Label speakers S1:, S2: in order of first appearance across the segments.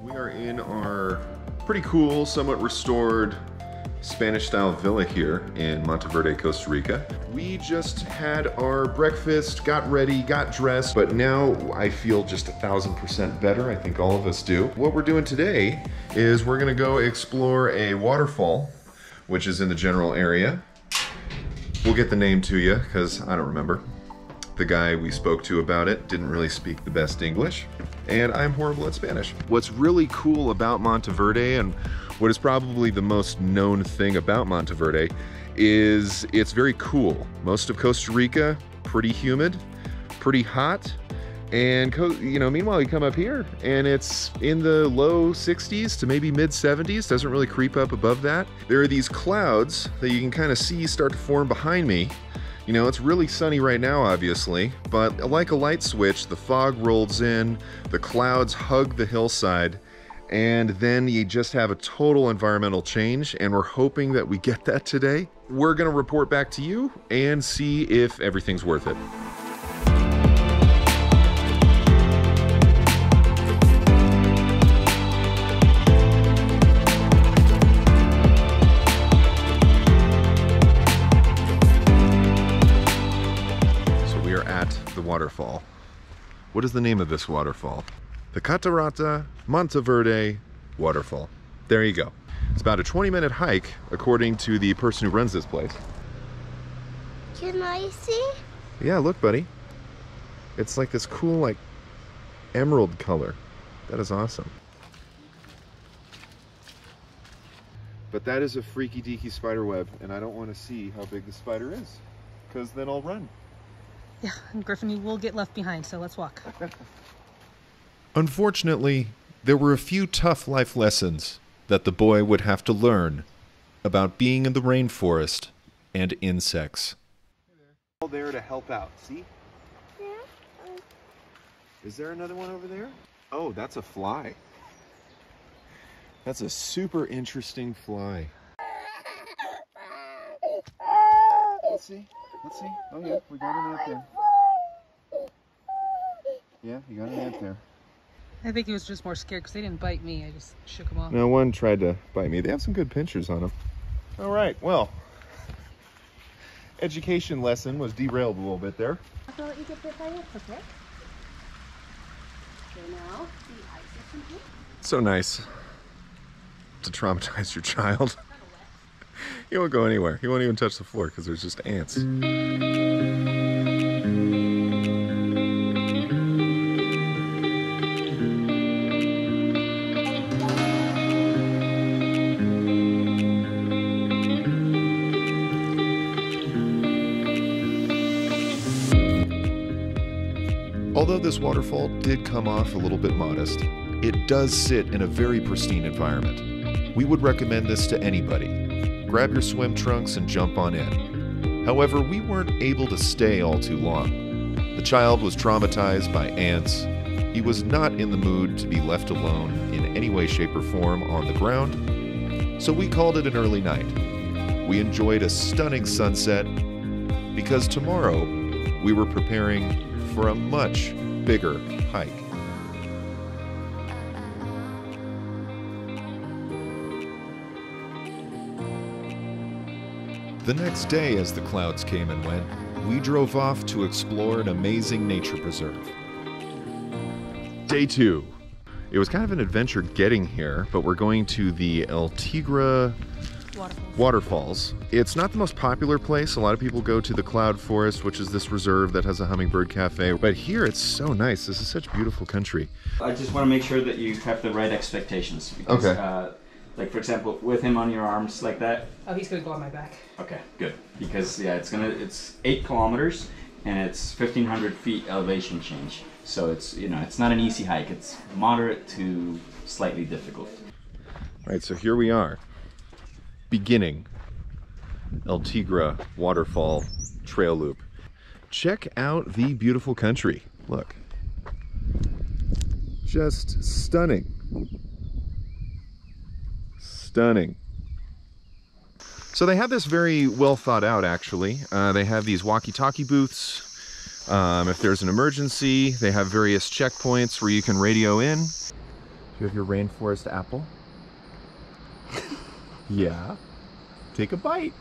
S1: We are in our pretty cool, somewhat restored Spanish-style villa here in Monteverde, Costa Rica. We just had our breakfast, got ready, got dressed, but now I feel just 1000% better. I think all of us do. What we're doing today is we're gonna go explore a waterfall, which is in the general area. We'll get the name to you, because I don't remember. The guy we spoke to about it didn't really speak the best English, and I'm horrible at Spanish. What's really cool about Monteverde, and what is probably the most known thing about Monteverde, is it's very cool. Most of Costa Rica, pretty humid, pretty hot, and meanwhile you come up here and it's in the low 60s to maybe mid 70s, doesn't really creep up above that. There are these clouds that you can kind of see start to form behind me. You know, it's really sunny right now, obviously, but like a light switch, the fog rolls in, the clouds hug the hillside, and then you just have a total environmental change, and we're hoping that we get that today. We're gonna report back to you and see if everything's worth it. The waterfall. What is the name of this waterfall? The Catarata Monteverde Waterfall. There you go. It's about a 20-minute hike, according to the person who runs this place.
S2: Can I see?
S1: Yeah, look, buddy. It's like this cool, like, emerald color. That is awesome. But that is a freaky deaky spider web, and I don't want to see how big the spider is, because then I'll run.
S3: Yeah, and Griffin, you will get left behind, so let's walk.
S1: Unfortunately, there were a few tough life lessons that the boy would have to learn about being in the rainforest and insects. All there to help out, see?
S2: Yeah.
S1: Is there another one over there? Oh, that's a fly. That's a super interesting fly. Let's see. Let's see. Oh yeah, we got an ant there. Yeah, you got an ant there.
S3: I think he was just more scared because they didn't bite me. I just shook him off.
S1: No, one tried to bite me. They have some good pinchers on them. All right, well, education lesson was derailed a little bit there.
S2: I'll let you get bit by it, okay? So now, the ice is complete.
S1: So nice to traumatize your child. He won't go anywhere. He won't even touch the floor because there's just ants. Although this waterfall did come off a little bit modest, it does sit in a very pristine environment. We would recommend this to anybody. Grab your swim trunks and jump on in. However, we weren't able to stay all too long. The child was traumatized by ants. He was not in the mood to be left alone in any way, shape, or form on the ground, so we called it an early night. We enjoyed a stunning sunset because tomorrow we were preparing for a much bigger hike. The next day, as the clouds came and went, we drove off to explore an amazing nature preserve. Day 2. It was kind of an adventure getting here, but we're going to the Tigre Waterfalls. It's not the most popular place. A lot of people go to the Cloud Forest, which is this reserve that has a hummingbird cafe. But here it's so nice. This is such beautiful country.
S4: I just want to make sure that you have the right expectations. Because,
S1: okay.
S4: Like for example, with him on your arms like that.
S3: Oh, he's gonna go on my back.
S4: Okay, good. Because yeah, it's 8 kilometers and it's 1,500 feet elevation change. So it's, you know, it's not an easy hike. It's moderate to slightly difficult.
S1: All right, so here we are, beginning El Tigre Waterfall trail loop. Check out the beautiful country. Look, just stunning. Stunning. So they have this very well thought out, actually. They have these walkie-talkie booths If there's an emergency, they have various checkpoints where you can radio in. Do you have your rainforest apple? Yeah. Take a bite.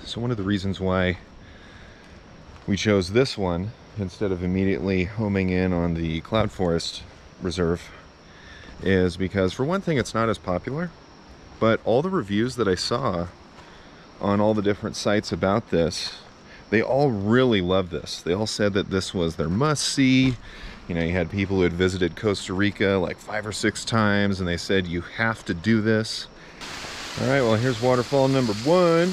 S1: So one of the reasons why we chose this one instead of immediately homing in on the Cloud Forest Reserve is because, for one thing, it's not as popular, but all the reviews that I saw on all the different sites about this, they all really loved this. They all said that this was their must-see. You know, you had people who had visited Costa Rica like 5 or 6 times, and they said, you have to do this. All right, well, here's waterfall number 1.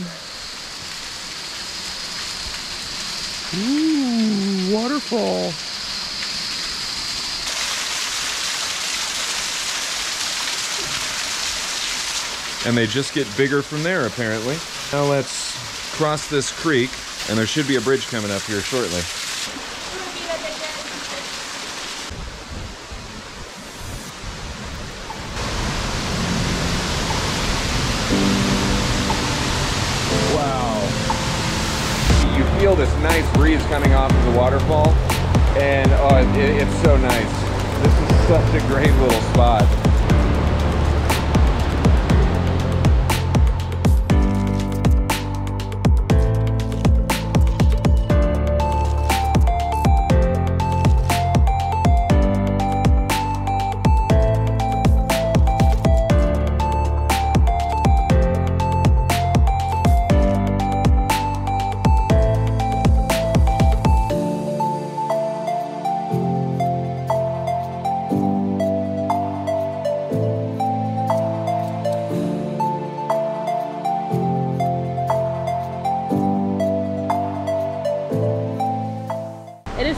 S1: Ooh, waterfall. And they just get bigger from there, apparently. Now let's cross this creek, and there should be a bridge coming up here shortly. Wow. You feel this nice breeze coming off of the waterfall, and oh, it's so nice. This is such a great little spot.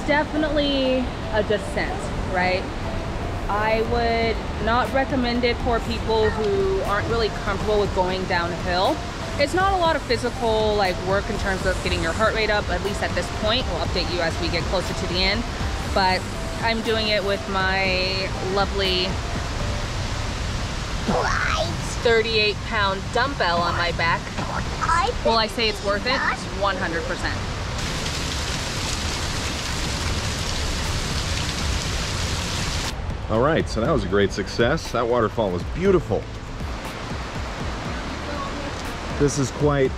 S3: Definitely a descent, right? I would not recommend it for people who aren't really comfortable with going downhill. It's not a lot of physical work in terms of getting your heart rate up, at least at this point. We'll update you as we get closer to the end, but I'm doing it with my lovely 38-pound dumbbell on my back. Will I say it's worth it? 100%.
S1: All right, so that was a great success. That waterfall was beautiful. This is quite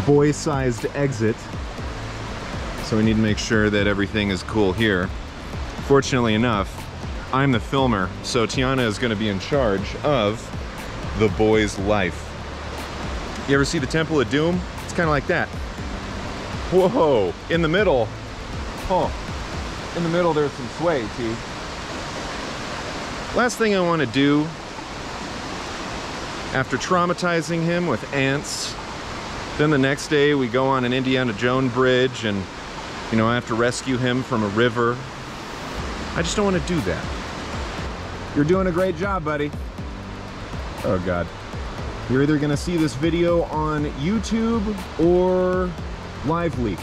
S1: boy-sized exit, so we need to make sure that everything is cool here. Fortunately enough, I'm the filmer, so Tiana is going to be in charge of the boy's life. You ever see the Temple of Doom? It's kind of like that. Whoa, in the middle. Oh. In the middle there's some sway, see? Last thing I want to do, after traumatizing him with ants, then the next day we go on an Indiana Jones bridge and, you know, I have to rescue him from a river. I just don't want to do that. You're doing a great job, buddy. Oh God. You're either gonna see this video on YouTube or live leak.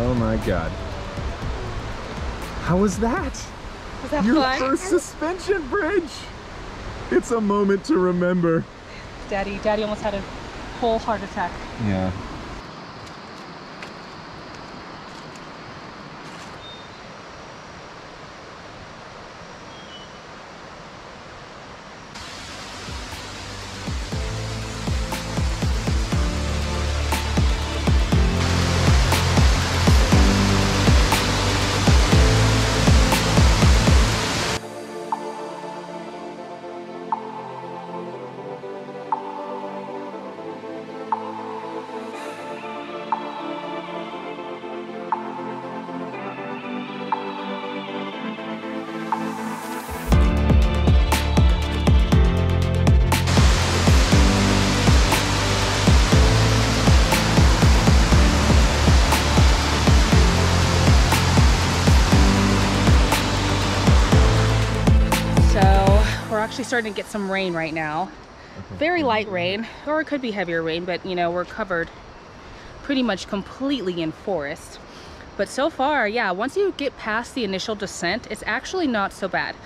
S1: Oh my God. How was that?
S3: Was that
S1: Your
S3: fun?
S1: first suspension bridge. It's a moment to remember.
S3: Daddy almost had a whole heart attack.
S1: Yeah.
S3: Actually starting to get some rain right now. Very light rain, or it could be heavier rain, but you know, we're covered pretty much completely in forest. But so far, yeah, once you get past the initial descent, it's actually not so bad.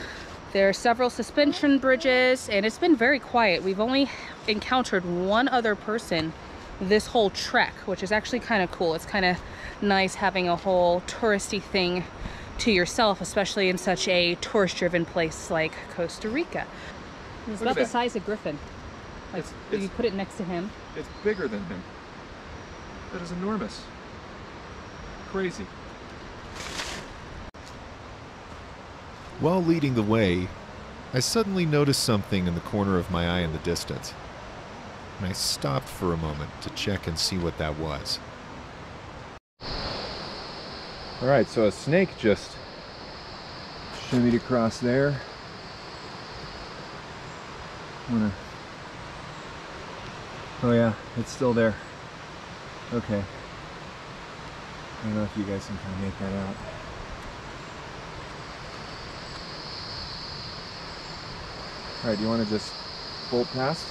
S3: There are several suspension bridges and it's been very quiet. We've only encountered one other person this whole trek, which is actually kind of cool. It's kind of nice having a whole touristy thing to yourself, especially in such a tourist-driven place like Costa Rica. It's about the size of Griffin. Like, you put it next to him.
S1: It's bigger than him. That is enormous. Crazy. While leading the way, I suddenly noticed something in the corner of my eye in the distance. And I stopped for a moment to check and see what that was. Alright, so a snake just shimmied across there. Oh yeah, it's still there. Okay. I don't know if you guys can kind of make that out. Alright, do you want to just bolt past?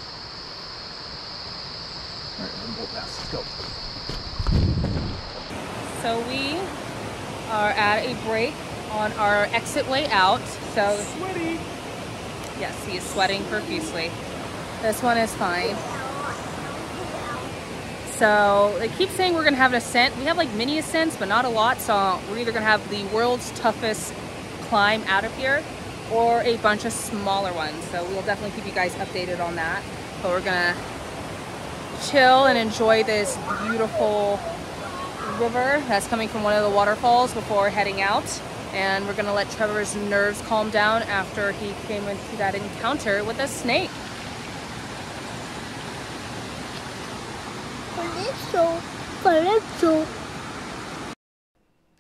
S1: Alright, I'm gonna bolt past. Let's go.
S3: So we are at a break on our exit way out. So
S1: Sweaty!
S3: yes, he is sweating profusely. This one is fine. So they keep saying we're gonna have an ascent. We have like mini ascents, but not a lot. So we're either gonna have the world's toughest climb out of here or a bunch of smaller ones. So we'll definitely keep you guys updated on that. But we're gonna chill and enjoy this beautiful river that's coming from one of the waterfalls before heading out. And we're gonna let Trevor's nerves calm down after he came into that encounter with a snake.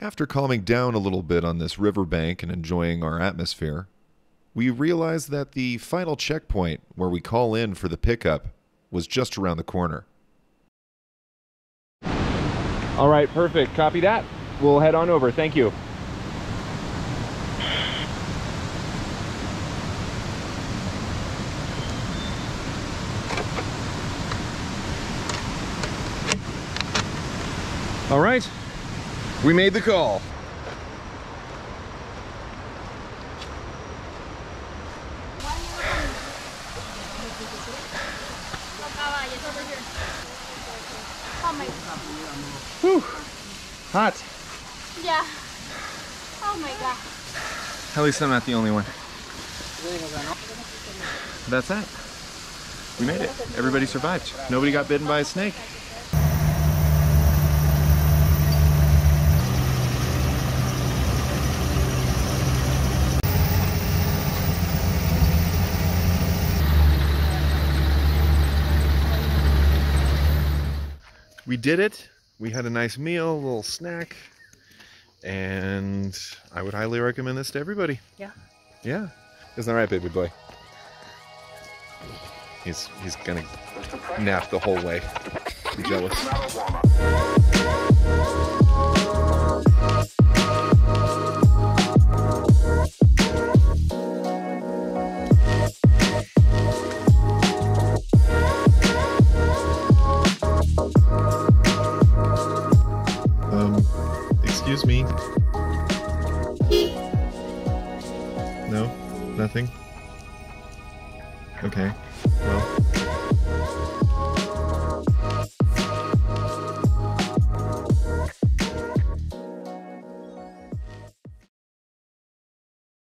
S1: After calming down a little bit on this riverbank and enjoying our atmosphere, we realized that the final checkpoint where we call in for the pickup was just around the corner.
S5: All right, perfect. Copy that. We'll head on over. Thank you.
S1: All right, we made the call.
S5: Whew. Hot.
S2: Yeah. Oh my god.
S5: At least I'm not the only one.
S1: That's that. We made it. Everybody survived. Nobody got bitten by a snake. We did it. We had a nice meal, a little snack, and I would highly recommend this to everybody.
S3: Yeah.
S1: Yeah. Isn't that right, baby boy? He's gonna nap the whole way. I'm jealous. Excuse me. No? Nothing? Okay. Well.